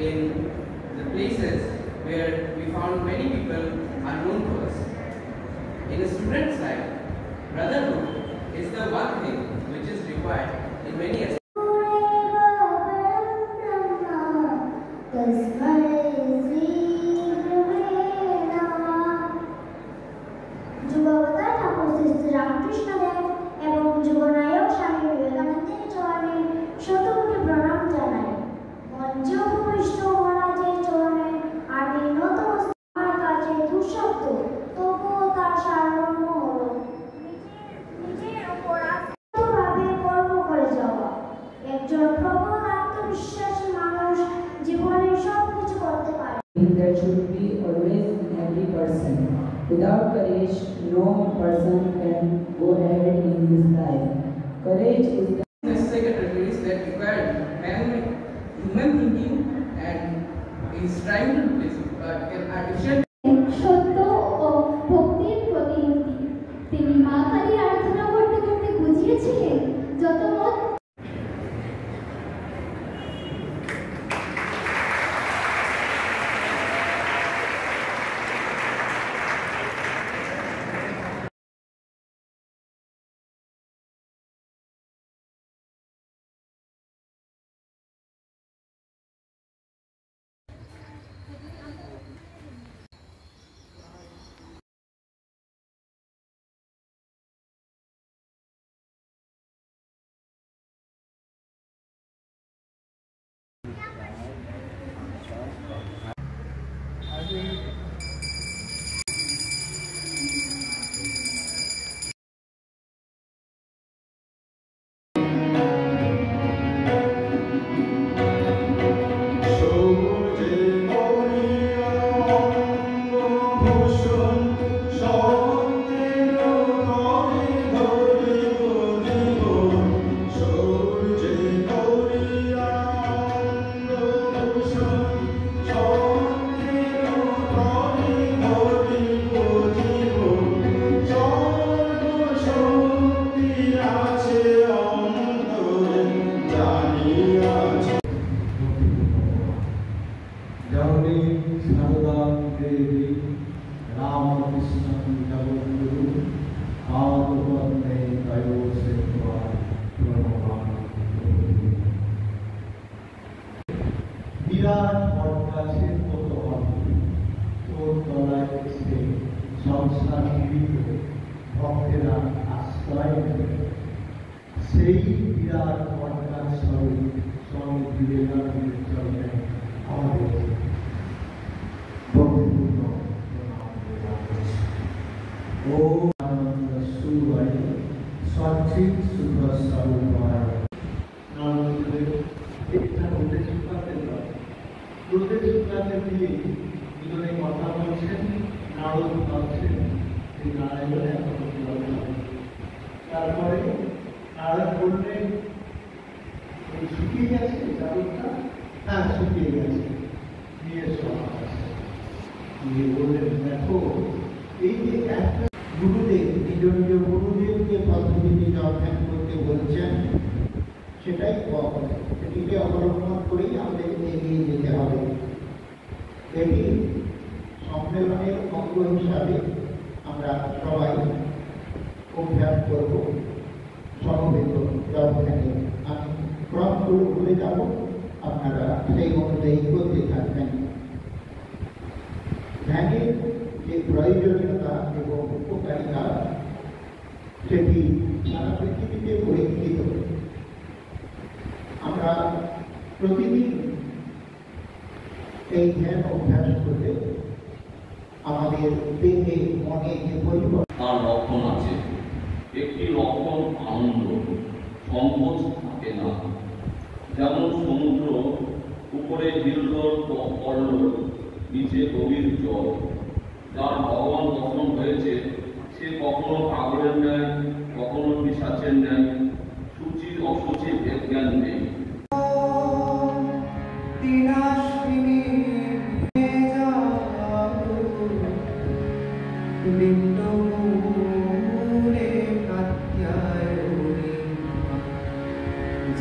In the places where we found many people unknown to us. In a student's life, brotherhood is the one thing which is required in many aspects. There should be always in every person. Without courage, no person can go ahead in his life. Courage is the necessary attributes that require human thinking and is trying to do this, but in artificial. সত্য ও ভক্তির প্রতিমূর্তি। তিনি মা কালীর আরাধনা করতে করতে বুঝিয়েছিলেন যত মত জননী সারদা দেবী রামকৃষ্ণ জগদ্গুরু আদপন্নে তয়ো সেবা প্রণমান। বিরাট বটগাছের মতো তোর তলায় এসে সংসার পীড়িত ভক্তেরা আশ্রয় নেবে। সেই বিরাট বটগাছ স্বরূপ স্বামী বিবেকানন্দের চরণে আমাদের ভক্তিপূর্ণ প্রণাম জানাচ্ছি। ও আনন্দ সুবাই সচিব সুখ স্বরূপায়। নারদের একটা প্রদেশ শুকাতে নয়, প্রদেশ শুকাতে দিয়ে দুজনে কথা বলছেন। নারদ ভাবছেন যে নারায়ণ এখন তারপরে নারদ বললেন শুকিয়ে গেছে চাদরটা। হ্যাঁ, শুকিয়ে গেছে, নিয়ে এসো আমার কাছে। নিয়ে বললেন দেখো, এই যে একটা গুরুদেব নিজ নিজ গুরুদেবকে পদ্ধতি অধ্যয়ন করতে বলছেন, সেটাই পথ। এটিকে অবলম্বন করেই আমাদের এগিয়ে যেতে হবে। এটি সম্মেলনের অঙ্গ হিসাবে আমরা সবাই অভ্যাস করব। সমবেত অধ্যয়নে আমি ক্রমগুলো ভুলে যাব, আপনারা সেই অনুযায়ী করতে থাকবেন। ধ্যানের যে প্রয়োজনীয়তা এবং উপকারিতা সেটি সারা পৃথিবীতে পরীক্ষিত। আমরা প্রতিদিন এই ধ্যান অভ্যাস করলে আমাদের দেহে মনে যে পরিবর্তন। তার লক্ষণ আছে। একটি লক্ষণ আনন্দ, সংকোচ থাকে না। যেমন সমুদ্র, উপরে হিলদোল পল্লব, নিচে গভীর জল। যার ভগবান দর্শন হয়েছে সে কখনো পাগলের ন্যায়, কখনো পিশাচের ন্যায়, সূচির অসুচির জ্ঞান নেই।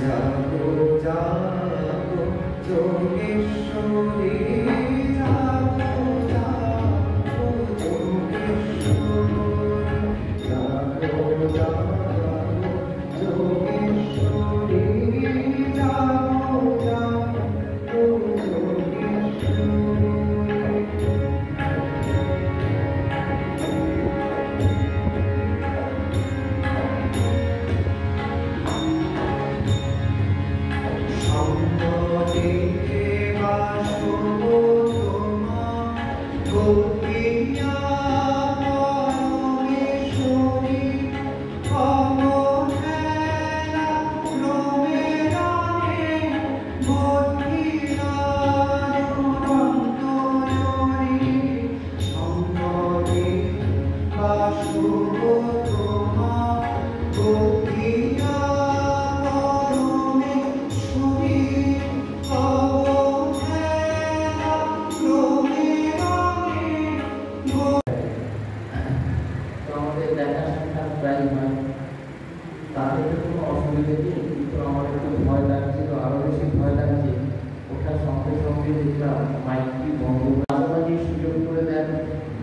জাগো জাগো যোগেশ্বরী, জাগো জাগো যোগেশ্বরী, জাগো জাগো যোগেশ্বরী, জাগো জাগো যোগেশ্বরী।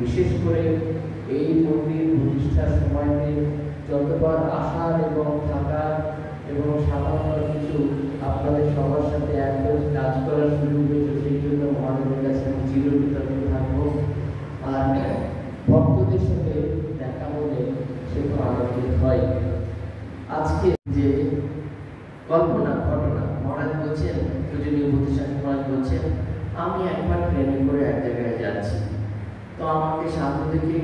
বিশেষ করে এই মন্দির প্রতিষ্ঠার সময়তে যতবার আসার এবং থাকার এবং সাধারণ কিছু আপনাদের সবার সাথে একদম কাজ করার সুযোগ হয়েছে, সেই জন্য মহাদেবের কাছে আমি চিরকৃতজ্ঞ থাকবো। আর ভক্তদের সাথে দেখা হলে সে তো আনন্দিত হয়। আজকে যে ঘটনা মহারাজ বলছেন, পূজনীয় প্রতিষ্ঠান মহারাজ বলছেন, আমি একবার ট্রেনে করে এক জায়গায় যাচ্ছি, তো আমাকে সামনে থেকে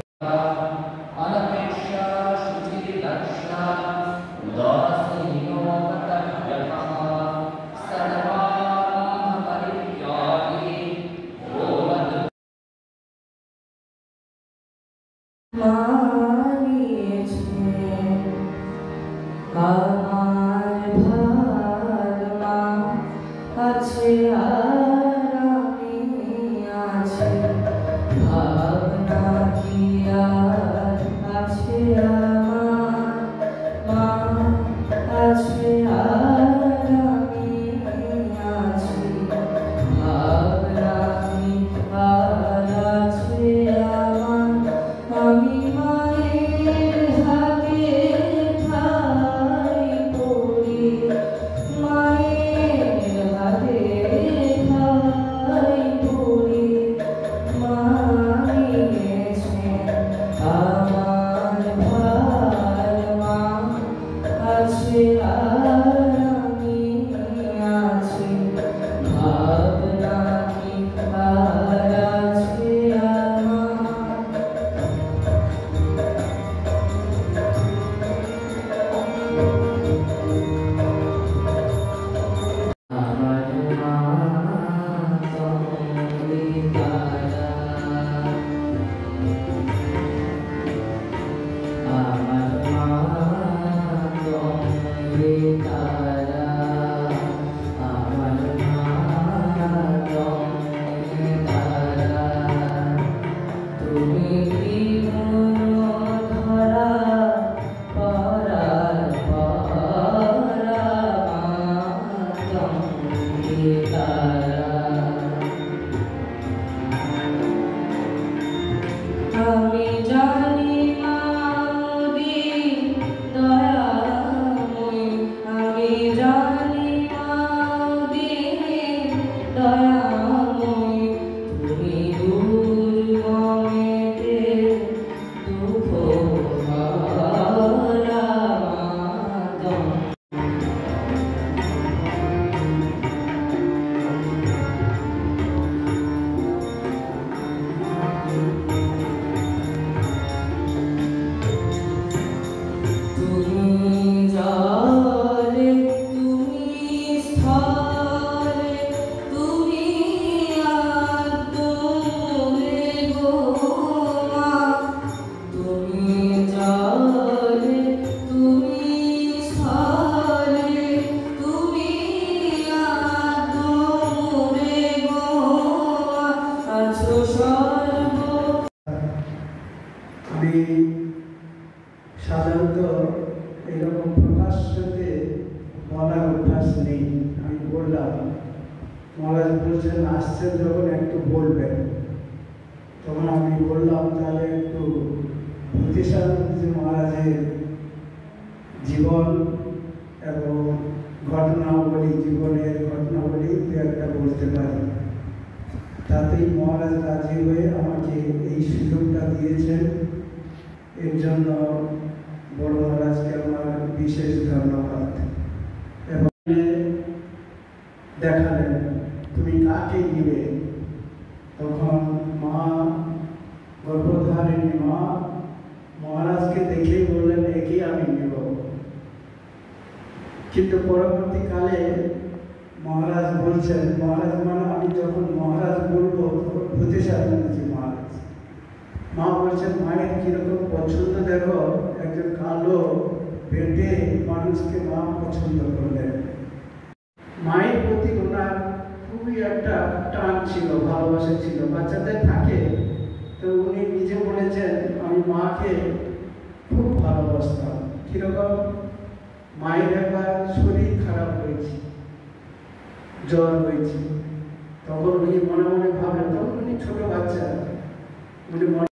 ভাবনা কিয়া বললাম, মহারাজ বলছেন আসছেন যখন একটু বলবেন। তখন আমি বললাম তাহলে একটু ভূতিসানন্দজি মহারাজের জীবন এবং ঘটনাবলী, জীবনের ঘটনাবলী দু একটা বলতে পারি। তাতেই মহারাজ রাজি হয়ে আমাকে এই সুযোগটা দিয়েছেন। এর জন্য বড় মহারাজকে আমার বিশেষ ধন্যবাদ। এবং দেখালেন তুমি কাকে নিবে। তখন মা, গর্ভধারিণী মা মহারাজকে দেখেই বললেন একেই আমি নিব। কিন্তু পরবর্তীকালে মহারাজ বলছেন, মহারাজ মানে আমি যখন মহারাজ বলবো তখন ভূতিসানন্দজি মহারাজ। মা বলছেন মায়ের কিরকম পছন্দ দেখো, একজন কালো পেটে মানুষকে মা পছন্দ করলেন। মায়ের প্রতি ওনার খুবই একটা টান ছিল, ভালোবাসা ছিল, বাচ্চাদের থাকে। তো উনি নিজে বলেছেন আমি মাকে খুব ভালোবাসতাম। কিরকম, মায়ের একবার শরীর খারাপ হয়েছে, জ্বর হয়েছে, তখন উনি মনে মনে ভাবেন, তখন উনি ছোট বাচ্চা, উনি মনে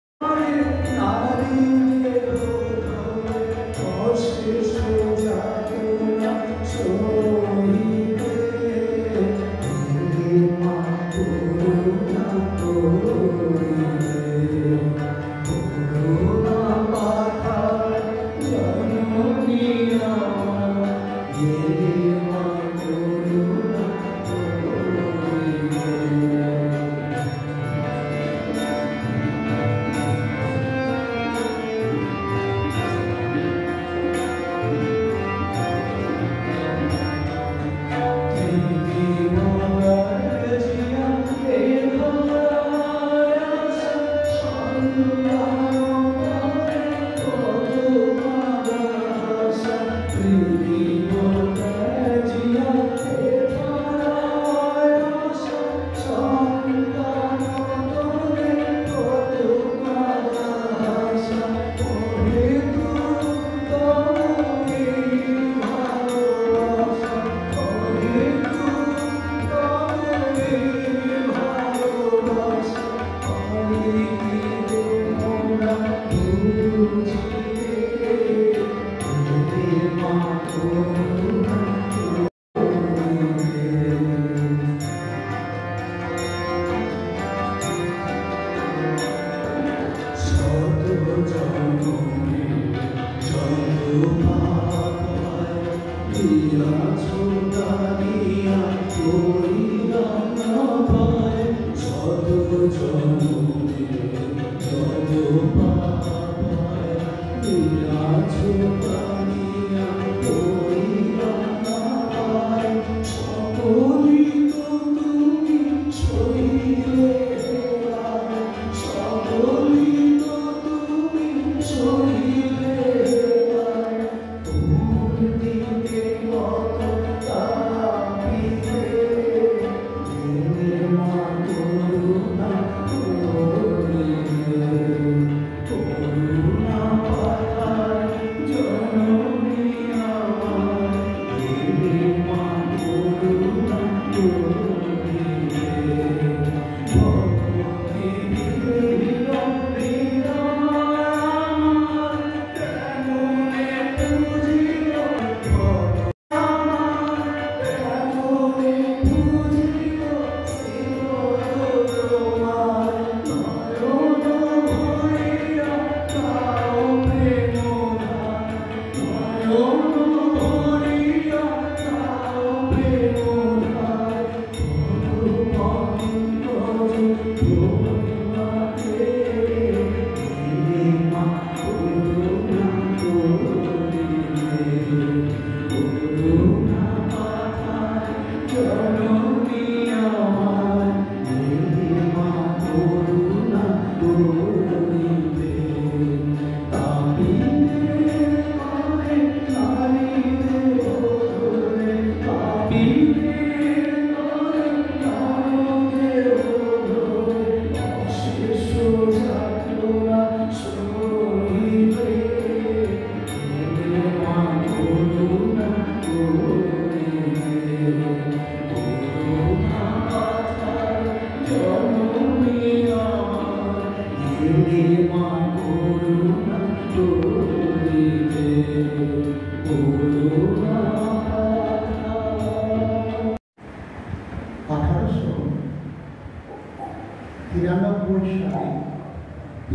সালে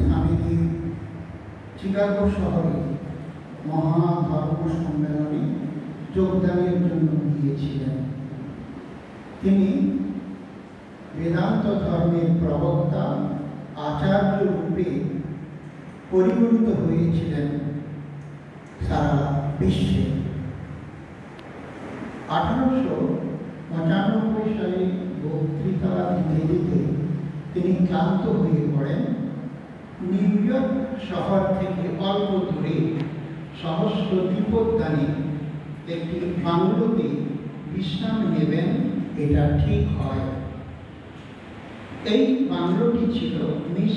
স্বামীজি চিকাগো শহরে মহাধর্ম সম্মেলনে যোগদানের জন্য গিয়েছিলেন। তিনি বেদান্ত ধর্মের প্রবক্তা আচার্য রূপে পরিগণিত হয়েছিলেন সারা বিশ্বে। 1895 সালে বক্তৃতা দিতে দিতে তিনি ক্লান্ত হয়ে পড়েন। নিউ ইয়র্ক শহর থেকে অল্প দূরে সহস্র দ্বীপোদ্যানে একটি বাংলোতে বিশ্রাম নেবেন, এটা ঠিক হয়। এই বাংলোটি ছিল মিস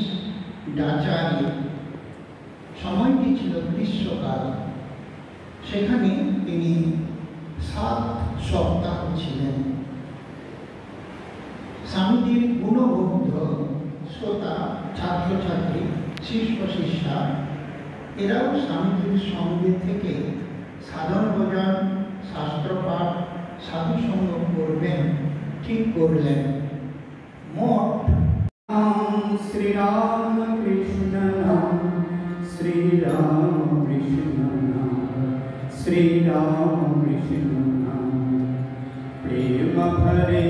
ডাচারি। সময়টি ছিল গ্রীষ্মকাল। সেখানে তিনি 7 সপ্তাহ ছিলেন। স্বামীজির গুণবদ্ধ শ্রোতা, ছাত্রছাত্রী, শিষ্য শিষ্যা এরাও স্বামীজির সঙ্গে থেকে সাধন ভজন, শাস্ত্রপাঠ, সাধুসঙ্গ করবেন ঠিক করলেন। মোট শ্রীরাম কৃষ্ণ নাম, শ্রীরাম কৃষ্ণ নাম, শ্রীরাম কৃষ্ণ নাম, প্রেম ভরে